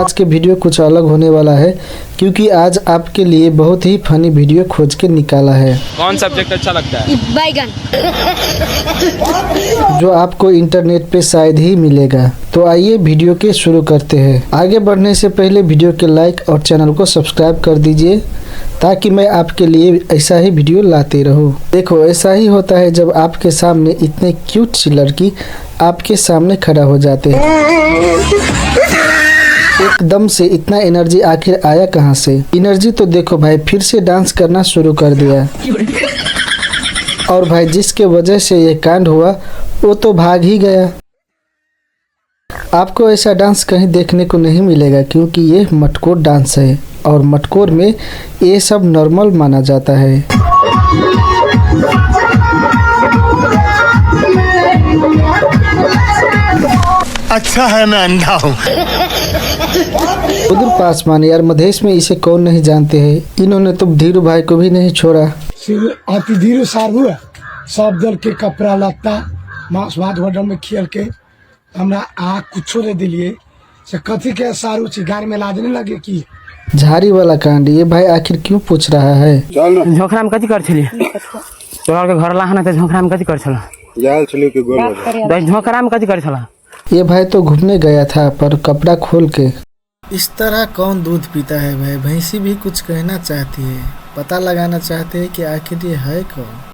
आज के वीडियो कुछ अलग होने वाला है क्योंकि आज आपके लिए बहुत ही फनी वीडियो खोज के निकाला है। कौन सब्जेक्ट अच्छा लगता है? बैगन। जो आपको इंटरनेट पे शायद ही मिलेगा। तो आइए वीडियो के शुरू करते हैं। आगे बढ़ने से पहले वीडियो के लाइक और चैनल को सब्सक्राइब कर दीजिए ताकि मैं आपके लिए ऐसा ही वीडियो लाते रहूं। देखो, ऐसा ही होता है जब आपके सामने इतने क्यूट सी लड़की आपके सामने खड़ा हो जाते हैं। एकदम से इतना एनर्जी आखिर आया कहाँ से? एनर्जी तो देखो भाई, फिर से डांस करना शुरू कर दिया। और भाई जिसके वजह से ये कांड हुआ वो तो भाग ही गया। आपको ऐसा डांस कहीं देखने को नहीं मिलेगा क्योंकि ये मटकोर डांस है और मटकोर में ये सब नॉर्मल माना जाता है। अच्छा है मैं अंधा हूँ। उधर पासवान यार, मधेश में इसे कौन नहीं जानते हैं। इन्होंने तो धीरू भाई को भी नहीं छोड़ा। अति धीरू सारू है, सब दल के कपड़ा लत्ता मांस भात होटल में खियल के हमरा आ कुछो दे दिलिए से कथी के सारू चिगार में लादने लगे की झाड़ी वाला कांड ये भाई आखिर क्यों पूछ रहा है? झोखरा में कथी कर छली? तोरा के घर लाहना त झोखरा में कथी कर छला? याल छली के गोल दस झोखरा में कथी कर छला? ये भाई तो घूमने गया था पर कपड़ा खोल के। इस तरह कौन दूध पीता है भाई? भैंसी भी कुछ कहना चाहती है, पता लगाना चाहते हैं कि आखिर ये है कौन।